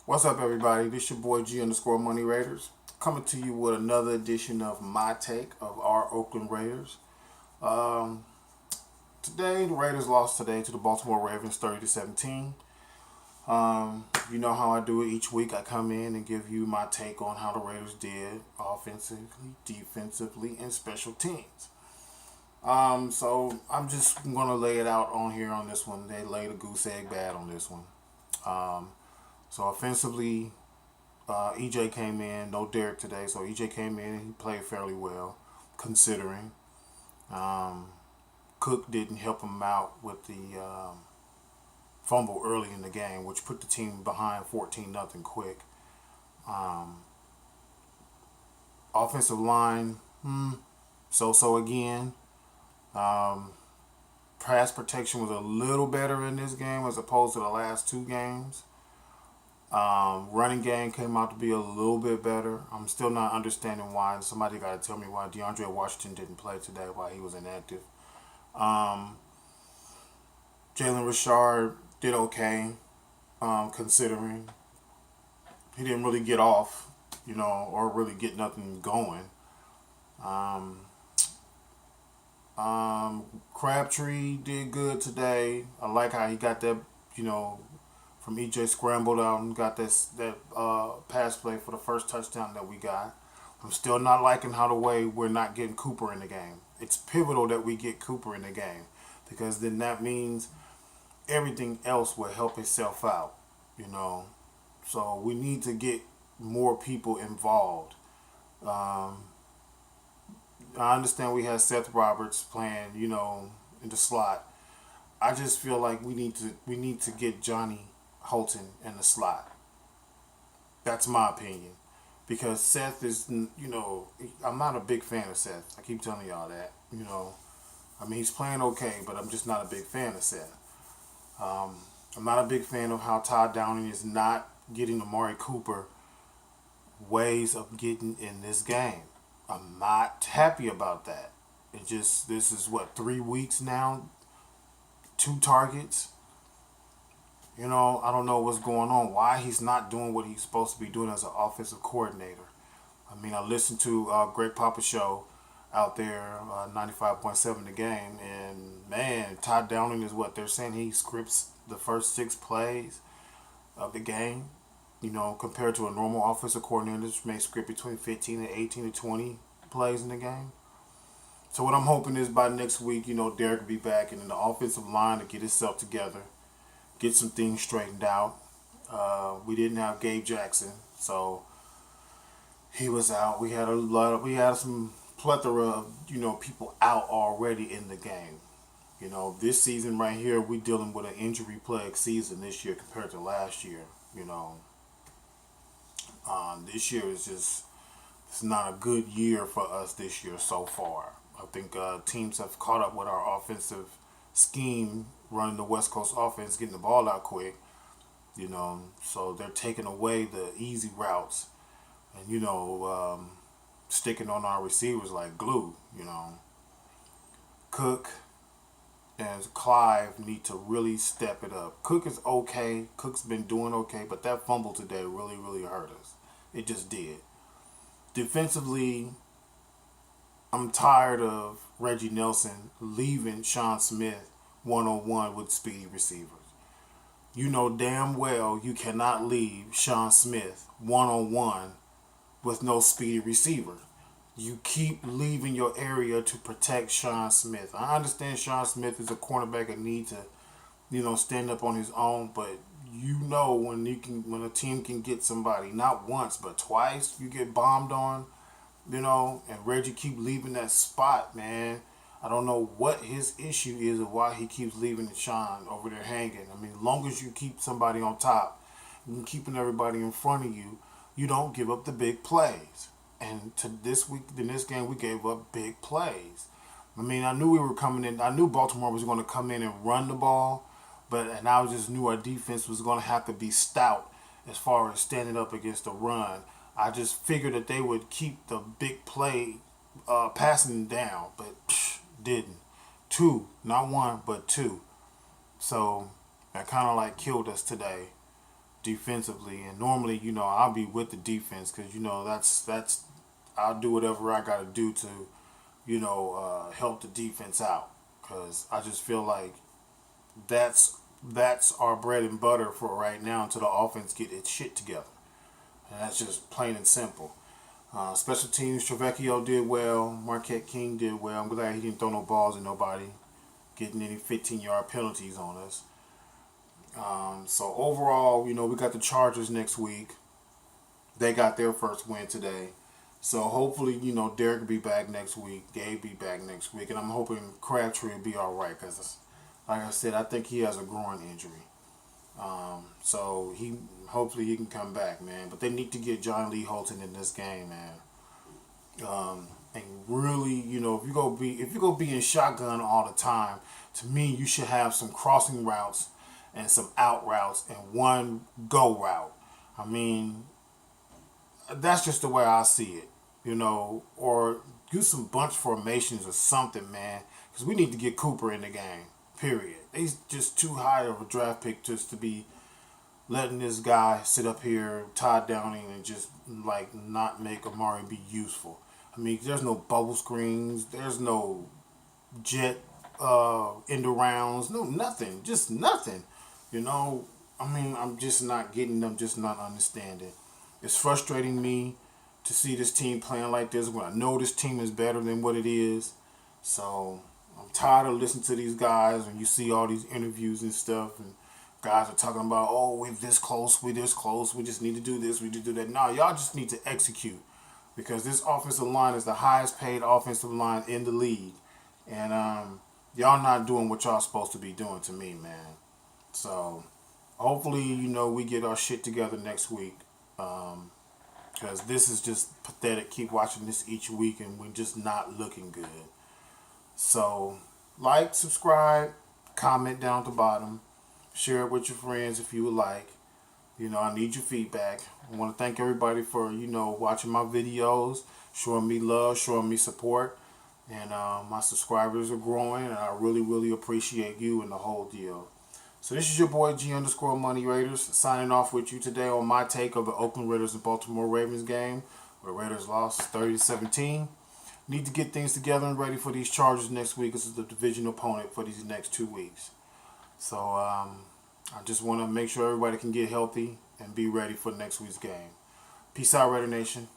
What's up, everybody? This your boy G underscore Money Raiders coming to you with another edition of my take of our Oakland Raiders. Um, Today, the Raiders lost today to the Baltimore Ravens 30-17. You know how I do it each week. I come in and give you my take on how the Raiders did offensively, defensively, and special teams. So I'm just gonna lay it out on here on this one. They laid a goose egg bad on this one. Um, so offensively, EJ came in, no Derek today, so EJ came in and he played fairly well, considering. Um, Cook didn't help him out with the fumble early in the game, which put the team behind 14-0 quick. Um, Offensive line, so again. Um, Pass protection was a little better in this game as opposed to the last two games. Running game came out to be a little bit better. I'm still not understanding why. Somebody got to tell me why DeAndre Washington didn't play today, why he was inactive. Um, Jalen Richard did okay, considering he didn't really get off, or really get nothing going. Um, Crabtree did good today. I like how he got that, you know, from EJ scrambled out and got that pass play for the first touchdown that we got. I'm still not liking how the way we're not getting Cooper in the game. It's pivotal that we get Cooper in the game because then that means everything else will help itself out, you know. So we need to get more people involved. Um, I understand we had Seth Roberts playing, in the slot. I just feel like we need to get Johnny Holton in the slot. That's my opinion. Because Seth is, I'm not a big fan of Seth. I keep telling y'all that, I mean, he's playing okay, but I'm just not a big fan of Seth. Um, I'm not a big fan of how Todd Downing is not getting Amari Cooper ways of getting in this game. I'm not happy about that. This is what, 3 weeks now? 2 targets? I don't know what's going on. Why he's not doing what he's supposed to be doing as an offensive coordinator. I mean, I listened to Greg Papa's show out there, 95.7 The Game, and man, Todd Downing is what they're saying. He scripts the first 6 plays of the game. Compared to a normal offensive coordinator, which may script between 15 and 18 to 20 plays in the game. So what I'm hoping is by next week, Derek will be back and then the offensive line to get itself together, get some things straightened out. We didn't have Gabe Jackson, so he was out. We had some plethora of people out already in the game. This season right here, we dealing with an injury plagued season this year compared to last year. This year is just it's not a good year for us this year so far. I think teams have caught up with our offensive scheme, running the West Coast offense, getting the ball out quick. So they're taking away the easy routes and sticking on our receivers like glue. Cook and Clive need to really step it up. Cook is okay. Cook's been doing okay, but that fumble today really, really hurt us. It just did. Defensively, I'm tired of Reggie Nelson leaving Sean Smith one-on-one with speedy receivers. You know damn well you cannot leave Sean Smith one-on-one with no speedy receiver. You keep leaving your area to protect Sean Smith. I understand Sean Smith is a cornerback and need to, stand up on his own, but when a team can get somebody not once but twice, you get bombed on, and Reggie keep leaving that spot, man. I don't know what his issue is or why he keeps leaving Sean over there hanging. I mean, as long as you keep somebody on top and keeping everybody in front of you, you don't give up the big plays. And to this week, in this game, we gave up big plays. I mean, I knew we were coming in. I knew Baltimore was going to come in and run the ball, and I just knew our defense was going to have to be stout as far as standing up against the run. I just figured that they would keep the big play passing down, but didn't. Two, not one, but two. So that kind of like killed us today defensively, and normally, I'll be with the defense because that's I'll do whatever I got to do to, help the defense out because I just feel like that's our bread and butter for right now until the offense get its shit together, and that's just plain and simple. Special teams, Trevecchio did well. Marquette King did well. I'm glad he didn't throw no balls at nobody, getting any 15-yard penalties on us. So overall, we got the Chargers next week. They got their first win today. So hopefully, Derek will be back next week. Gabe be back next week. And I'm hoping Crabtree will be all right because, like I said, I think he has a groin injury. So hopefully he can come back, man. But they need to get John Lee Holton in this game, man. And really, if you go be in shotgun all the time, to me, you should have some crossing routes and some out routes and one go route. I mean, that's just the way I see it, or do some bunch formations or something, man, because we need to get Cooper in the game, period. He's just too high of a draft pick just to be letting this guy sit up here, Todd Downing, and just, like, not make Amari be useful. I mean, there's no bubble screens, there's no jet end arounds, no nothing, just nothing, I mean, I'm just not getting them, just not understanding. It's frustrating me to see this team playing like this when I know this team is better than what it is. So I'm tired of listening to these guys when you see all these interviews and stuff and guys are talking about, oh, we're this close, we just need to do this, we need to do that. No, y'all just need to execute because this offensive line is the highest paid offensive line in the league. And y'all not doing what y'all supposed to be doing to me, man. So hopefully, we get our shit together next week. Because this is just pathetic. Keep watching this each week and we're just not looking good. So, like, subscribe, comment down at the bottom, share it with your friends if you would like. I need your feedback. I want to thank everybody for, watching my videos, showing me love, showing me support. And my subscribers are growing and I really, really appreciate you and the whole deal. So this is your boy G_Money Raiders signing off with you today on my take of the Oakland Raiders and Baltimore Ravens game where the Raiders lost 30-17. Need to get things together and ready for these Chargers next week. This is the division opponent for these next 2 weeks. So I just want to make sure everybody can get healthy and be ready for next week's game. Peace out, Raider Nation.